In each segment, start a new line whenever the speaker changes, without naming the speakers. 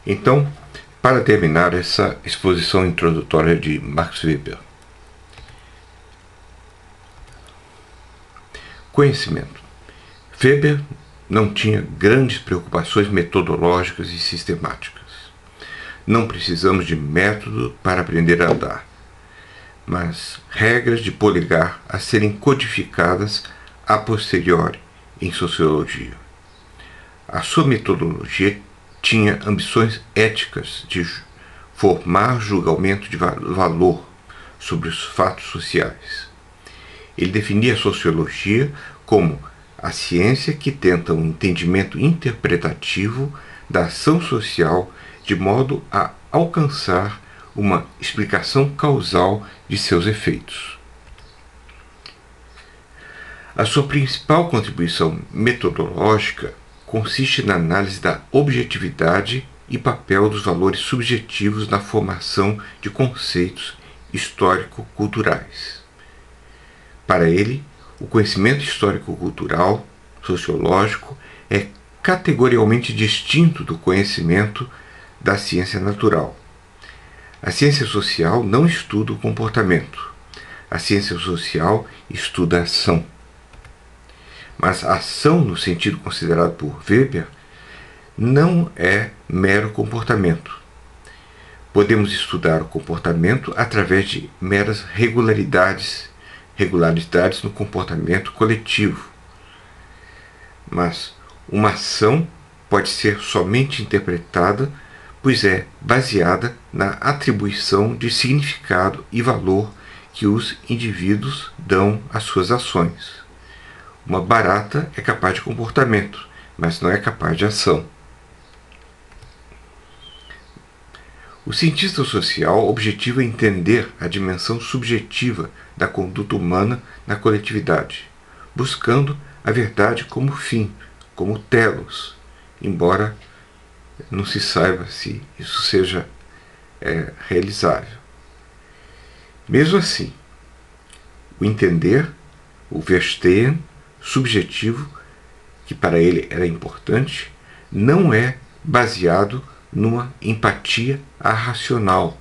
Então, para terminar essa exposição introdutória de Max Weber, conhecimento. Weber não tinha grandes preocupações metodológicas e sistemáticas. Não precisamos de método para aprender a andar, mas regras de polegar a serem codificadas a posteriori em sociologia. A sua metodologia tinha ambições éticas de formar julgamento de valor sobre os fatos sociais. Ele definia a sociologia como a ciência que tenta um entendimento interpretativo da ação social de modo a alcançar uma explicação causal de seus efeitos. A sua principal contribuição metodológica consiste na análise da objetividade e papel dos valores subjetivos na formação de conceitos histórico-culturais. Para ele, o conhecimento histórico-cultural, sociológico, é categorialmente distinto do conhecimento da ciência natural. A ciência social não estuda o comportamento. A ciência social estuda a ação. Mas a ação, no sentido considerado por Weber, não é mero comportamento. Podemos estudar o comportamento através de meras regularidades no comportamento coletivo. Mas uma ação pode ser somente interpretada, pois é baseada na atribuição de significado e valor que os indivíduos dão às suas ações. Uma barata é capaz de comportamento, mas não é capaz de ação. O cientista social objetiva entender a dimensão subjetiva da conduta humana na coletividade, buscando a verdade como fim, como telos, embora não se saiba se isso seja realizável. Mesmo assim, o entender, o verstehen, subjetivo, que para ele era importante, não é baseado numa empatia arracional,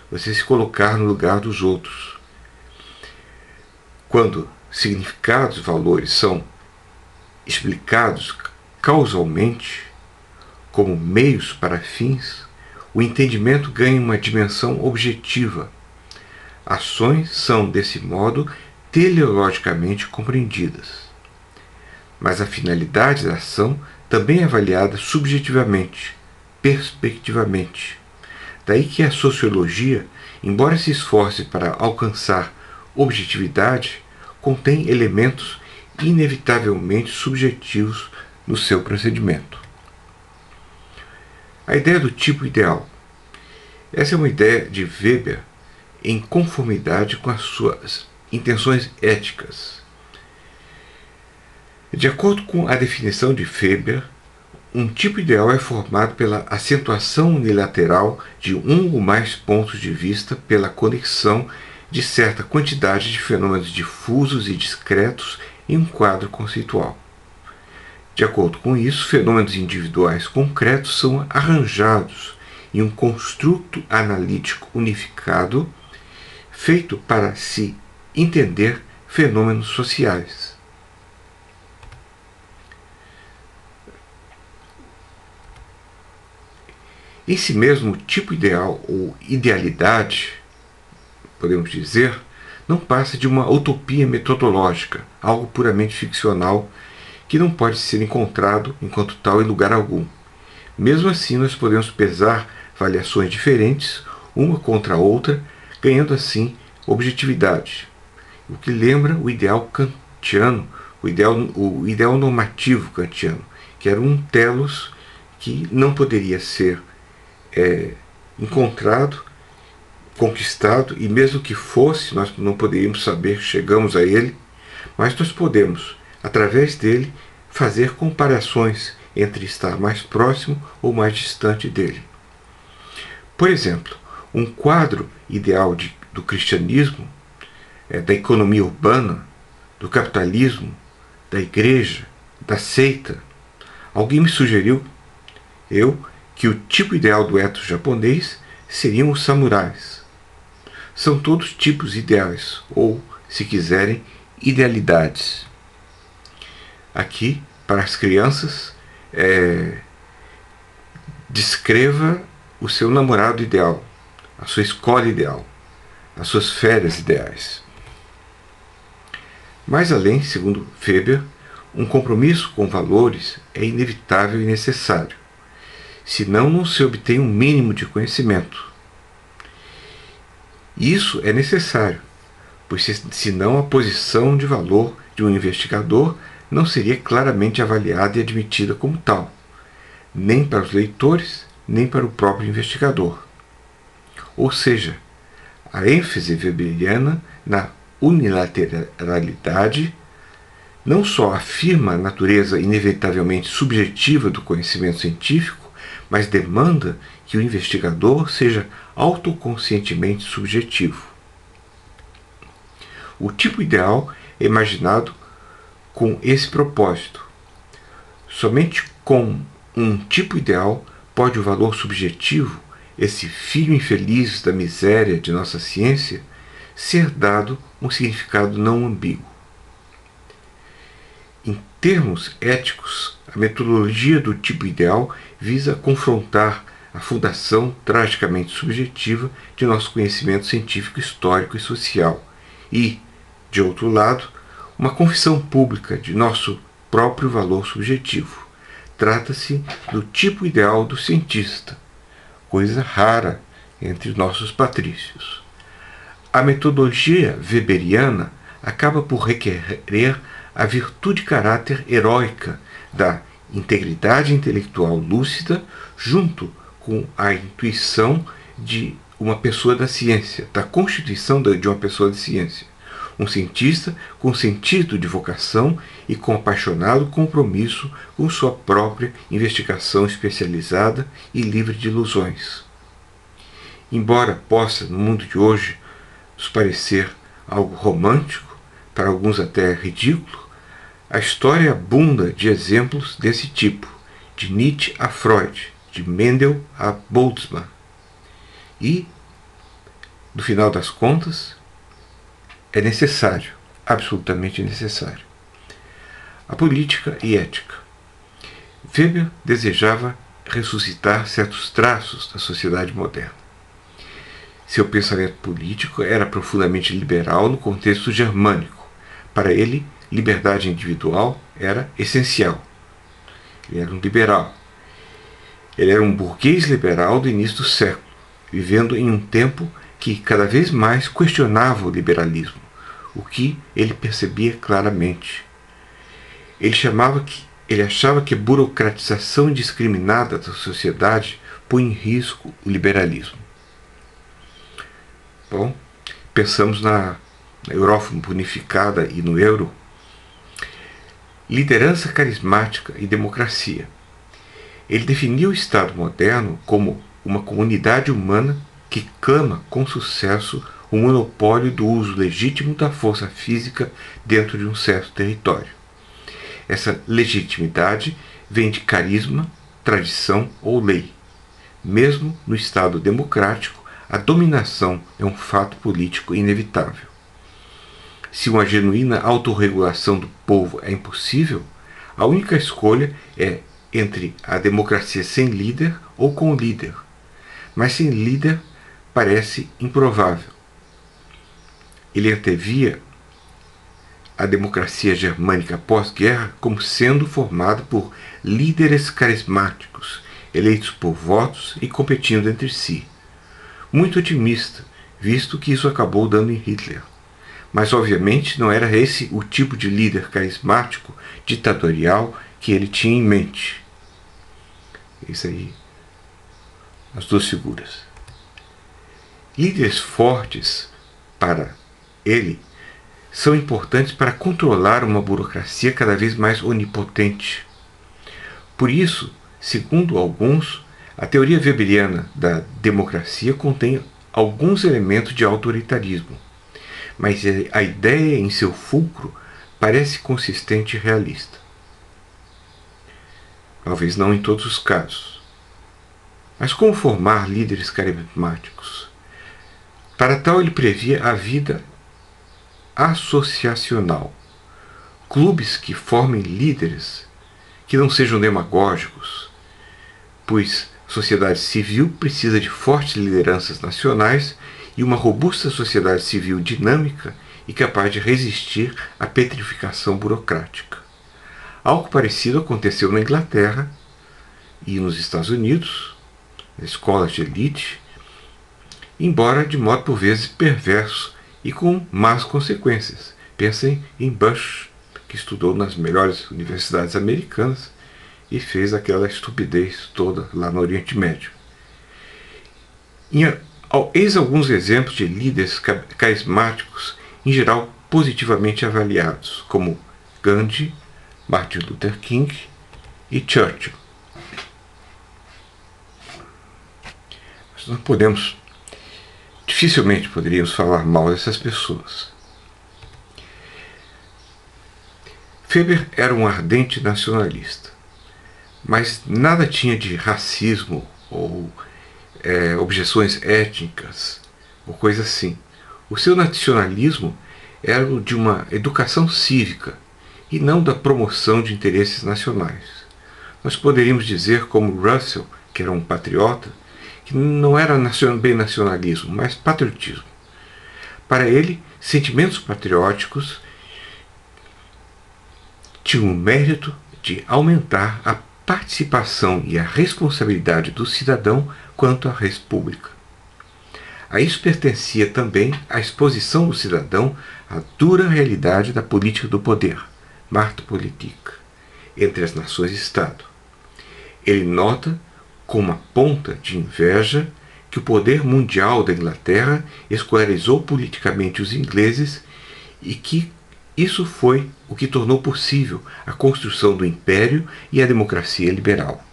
você se colocar no lugar dos outros. Quando significados e valores são explicados causalmente, como meios para fins, o entendimento ganha uma dimensão objetiva. Ações são, desse modo, teleologicamente compreendidas. Mas a finalidade da ação também é avaliada subjetivamente, perspectivamente. Daí que a sociologia, embora se esforce para alcançar objetividade, contém elementos inevitavelmente subjetivos no seu procedimento. A ideia do tipo ideal. Essa é uma ideia de Weber em conformidade com as suas intenções éticas. De acordo com a definição de Weber, um tipo ideal é formado pela acentuação unilateral de um ou mais pontos de vista pela conexão de certa quantidade de fenômenos difusos e discretos em um quadro conceitual. De acordo com isso, fenômenos individuais concretos são arranjados em um construto analítico unificado, feito para se entender fenômenos sociais. Esse mesmo tipo ideal ou idealidade, podemos dizer, não passa de uma utopia metodológica, algo puramente ficcional que não pode ser encontrado enquanto tal em lugar algum. Mesmo assim, nós podemos pesar avaliações diferentes, uma contra a outra, ganhando assim objetividade, o que lembra o ideal kantiano, o ideal normativo kantiano, que era um telos que não poderia ser encontrado, conquistado, e mesmo que fosse, nós não poderíamos saber que chegamos a ele, mas nós podemos, através dele, fazer comparações entre estar mais próximo ou mais distante dele. Por exemplo, um quadro ideal do cristianismo, da economia urbana, do capitalismo, da igreja, da seita. Alguém me sugeriu, eu que o tipo ideal do ethos japonês seriam os samurais. São todos tipos ideais, ou, se quiserem, idealidades. Aqui, para as crianças, descreva o seu namorado ideal, a sua escola ideal, as suas férias ideais. Mais além, segundo Weber, um compromisso com valores é inevitável e necessário, senão não se obtém um mínimo de conhecimento. Isso é necessário, pois senão a posição de valor de um investigador não seria claramente avaliada e admitida como tal, nem para os leitores, nem para o próprio investigador. Ou seja, a ênfase weberiana na unilateralidade não só afirma a natureza inevitavelmente subjetiva do conhecimento científico, mas demanda que o investigador seja autoconscientemente subjetivo. O tipo ideal é imaginado com esse propósito. Somente com um tipo ideal pode o valor subjetivo, esse filho infeliz da miséria de nossa ciência, ser dado um significado não ambíguo. Em termos éticos, a metodologia do tipo ideal visa confrontar a fundação tragicamente subjetiva de nosso conhecimento científico, histórico e social e, de outro lado, uma confissão pública de nosso próprio valor subjetivo. Trata-se do tipo ideal do cientista, coisa rara entre nossos patrícios. A metodologia weberiana acaba por requerer a virtude de caráter heróica da integridade intelectual lúcida junto com a intuição de uma pessoa da ciência, da constituição de uma pessoa de ciência. Um cientista com sentido de vocação e com apaixonado compromisso com sua própria investigação especializada e livre de ilusões. Embora possa, no mundo de hoje, nos parecer algo romântico, para alguns até ridículo, a história abunda de exemplos desse tipo, de Nietzsche a Freud, de Mendel a Boltzmann. E, no final das contas, é necessário, absolutamente necessário. A política e ética. Weber desejava ressuscitar certos traços da sociedade moderna. Seu pensamento político era profundamente liberal no contexto germânico. Para ele, liberdade individual era essencial. Ele era um liberal. Ele era um burguês liberal do início do século, vivendo em um tempo que cada vez mais questionava o liberalismo, o que ele percebia claramente. Ele achava que a burocratização indiscriminada da sociedade põe em risco o liberalismo. Bom, pensamos na Europa unificada e no euro. Liderança carismática e democracia. Ele definiu o Estado moderno como uma comunidade humana que clama com sucesso o monopólio do uso legítimo da força física dentro de um certo território. Essa legitimidade vem de carisma, tradição ou lei. Mesmo no Estado democrático, a dominação é um fato político inevitável. Se uma genuína autorregulação do povo é impossível, a única escolha é entre a democracia sem líder ou com líder. Mas sem líder parece improvável. Ele antevia a democracia germânica pós-guerra como sendo formada por líderes carismáticos, eleitos por votos e competindo entre si. Muito otimista, visto que isso acabou dando em Hitler. Mas, obviamente, não era esse o tipo de líder carismático, ditatorial, que ele tinha em mente. Isso aí, as duas figuras. Líderes fortes, para ele, são importantes para controlar uma burocracia cada vez mais onipotente. Por isso, segundo alguns, a teoria weberiana da democracia contém alguns elementos de autoritarismo, mas a ideia em seu fulcro parece consistente e realista. Talvez não em todos os casos. Mas como formar líderes carismáticos? Para tal, ele previa a vida associacional. Clubes que formem líderes que não sejam demagógicos, pois a sociedade civil precisa de fortes lideranças nacionais e uma robusta sociedade civil dinâmica e capaz de resistir à petrificação burocrática. Algo parecido aconteceu na Inglaterra e nos Estados Unidos, nas escolas de elite, embora de modo por vezes perverso e com más consequências. Pensem em Bush, que estudou nas melhores universidades americanas e fez aquela estupidez toda lá no Oriente Médio. Eis alguns exemplos de líderes carismáticos, em geral positivamente avaliados, como Gandhi, Martin Luther King e Churchill. Mas nós dificilmente poderíamos falar mal dessas pessoas. Weber era um ardente nacionalista, mas nada tinha de racismo ou objeções étnicas ou coisa assim. O seu nacionalismo era o de uma educação cívica e não da promoção de interesses nacionais. Nós poderíamos dizer, como Russell, que era um patriota, que não era bem nacionalismo, mas patriotismo. Para ele, sentimentos patrióticos tinham o mérito de aumentar a participação e a responsabilidade do cidadão quanto à república. A isso pertencia também a exposição do cidadão à dura realidade da política do poder, Machtpolitik, entre as nações-Estado. Ele nota com uma ponta de inveja que o poder mundial da Inglaterra escolarizou politicamente os ingleses e que isso foi o que tornou possível a construção do império e a democracia liberal.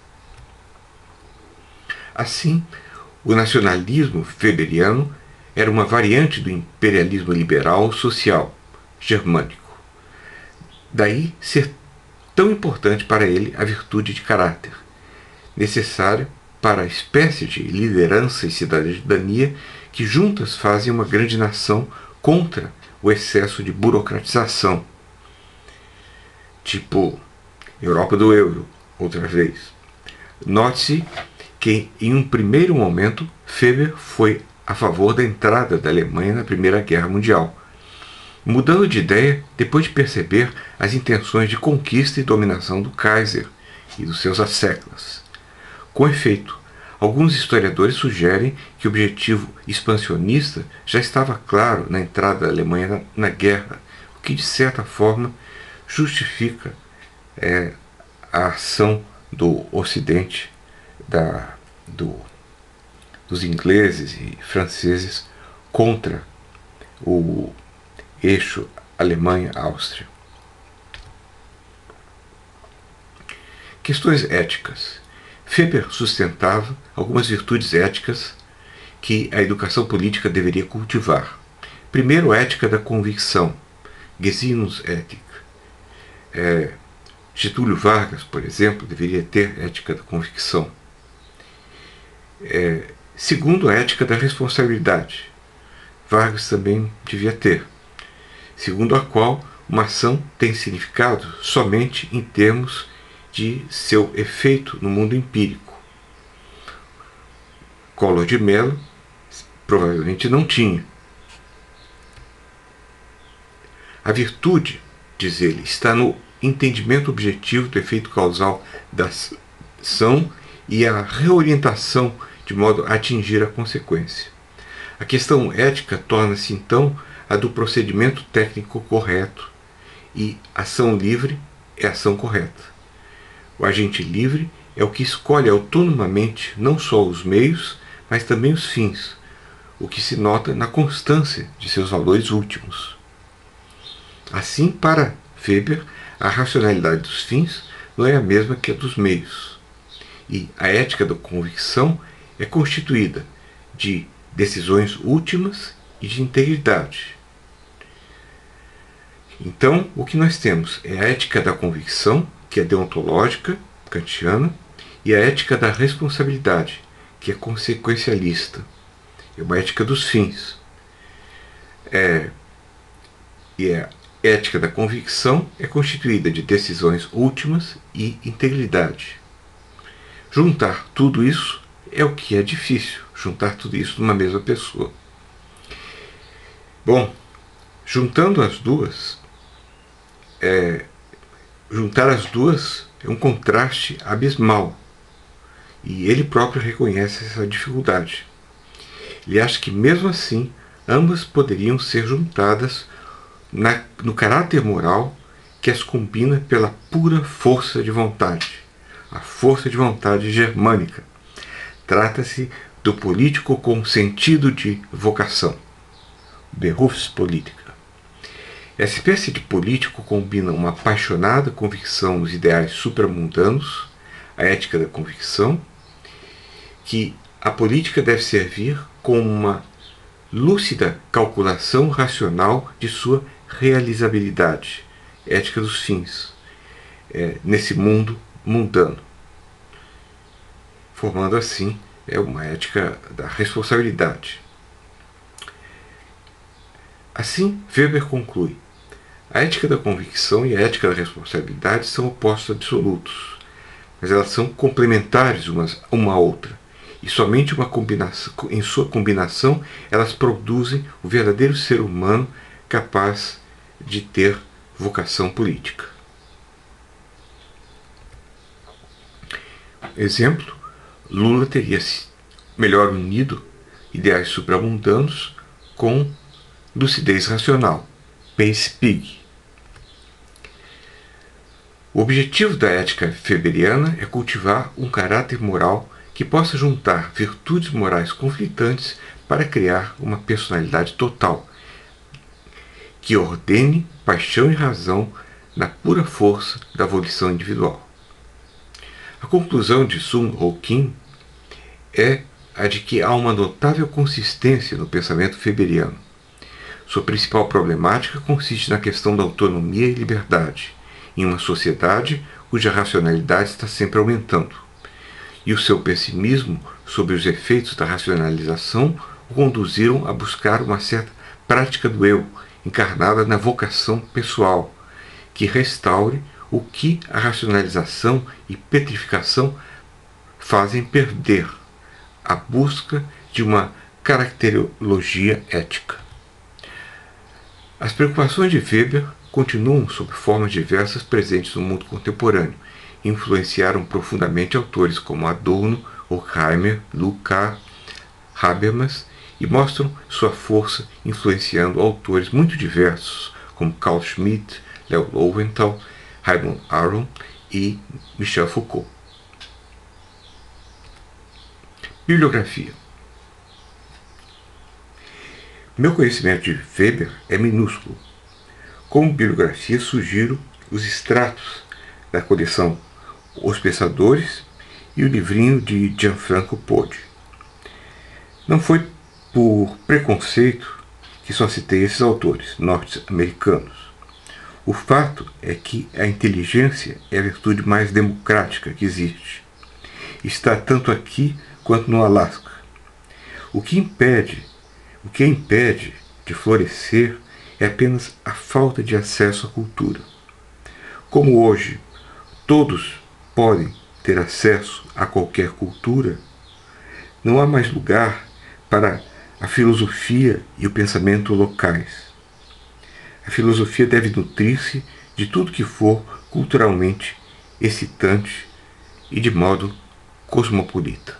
Assim, o nacionalismo weberiano era uma variante do imperialismo liberal social germânico. Daí ser tão importante para ele a virtude de caráter, necessária para a espécie de liderança e cidadania que juntas fazem uma grande nação contra o excesso de burocratização. Tipo, Europa do euro, outra vez. Note-se que, em um primeiro momento, Weber foi a favor da entrada da Alemanha na Primeira Guerra Mundial, mudando de ideia depois de perceber as intenções de conquista e dominação do Kaiser e dos seus asseclas. Com efeito, alguns historiadores sugerem que o objetivo expansionista já estava claro na entrada da Alemanha na guerra, o que, de certa forma, justifica a ação do Ocidente, dos ingleses e franceses contra o eixo Alemanha-Áustria. Questões éticas. Weber sustentava algumas virtudes éticas que a educação política deveria cultivar. Primeiro, a ética da convicção, Gesinnungsethik. Getúlio Vargas, por exemplo, deveria ter ética da convicção. Segundo, a ética da responsabilidade. Vargas também devia ter. Segundo a qual uma ação tem significado somente em termos de seu efeito no mundo empírico. Collor de Mello provavelmente não tinha. A virtude, diz ele, está no entendimento objetivo do efeito causal da ação e a reorientação de modo a atingir a consequência. A questão ética torna-se então a do procedimento técnico correto e ação livre é ação correta. O agente livre é o que escolhe autonomamente não só os meios, mas também os fins, o que se nota na constância de seus valores últimos. Assim, para Weber, a racionalidade dos fins não é a mesma que a dos meios. E a ética da convicção é constituída de decisões últimas e de integridade. Então, o que nós temos é a ética da convicção, que é deontológica, kantiana, e a ética da responsabilidade, que é consequencialista. É uma ética dos fins. E a ética da convicção é constituída de decisões últimas e integridade. Juntar tudo isso é o que é difícil, juntar tudo isso numa mesma pessoa. Bom, juntando as duas, juntar as duas é um contraste abismal. E ele próprio reconhece essa dificuldade. Ele acha que, mesmo assim, ambas poderiam ser juntadas no caráter moral que as combina pela pura força de vontade, a força de vontade germânica. Trata-se do político com sentido de vocação, Berufspolitiker. Essa espécie de político combina uma apaixonada convicção nos ideais supramundanos, a ética da convicção, que a política deve servir como uma lúcida calculação racional de sua realizabilidade, ética dos fins, nesse mundo mundano, formando assim uma ética da responsabilidade. Assim, Weber conclui: a ética da convicção e a ética da responsabilidade são opostos absolutos, mas elas são complementares uma à outra, e somente em sua combinação elas produzem o verdadeiro ser humano capaz de ter vocação política. Exemplo: Lula teria melhor unido ideais supramundanos com lucidez racional, Pace-Pig. O objetivo da ética weberiana é cultivar um caráter moral que possa juntar virtudes morais conflitantes para criar uma personalidade total, que ordene paixão e razão na pura força da volição individual. A conclusão de Sun Ho Kim é a de que há uma notável consistência no pensamento weberiano. Sua principal problemática consiste na questão da autonomia e liberdade, em uma sociedade cuja racionalidade está sempre aumentando. E o seu pessimismo sobre os efeitos da racionalização o conduziram a buscar uma certa prática do eu, encarnada na vocação pessoal, que restaure o que a racionalização e petrificação fazem perder, a busca de uma caracterologia ética. As preocupações de Weber continuam sob formas diversas presentes no mundo contemporâneo e influenciaram profundamente autores como Adorno, Horkheimer, Lukács, Habermas, e mostram sua força influenciando autores muito diversos como Carl Schmitt, Leo Lowenthal, Raymond Aron e Michel Foucault. Bibliografia. Meu conhecimento de Weber é minúsculo. Como bibliografia, sugiro os extratos da coleção Os Pensadores e o livrinho de Gianfranco Podi. Não foi por preconceito que só citei esses autores norte-americanos. O fato é que a inteligência é a virtude mais democrática que existe. Está tanto aqui quanto no Alasca. O que a impede de florescer é apenas a falta de acesso à cultura. Como hoje todos podem ter acesso a qualquer cultura, não há mais lugar para a filosofia e o pensamento locais. A filosofia deve nutrir-se de tudo que for culturalmente excitante e de modo cosmopolita.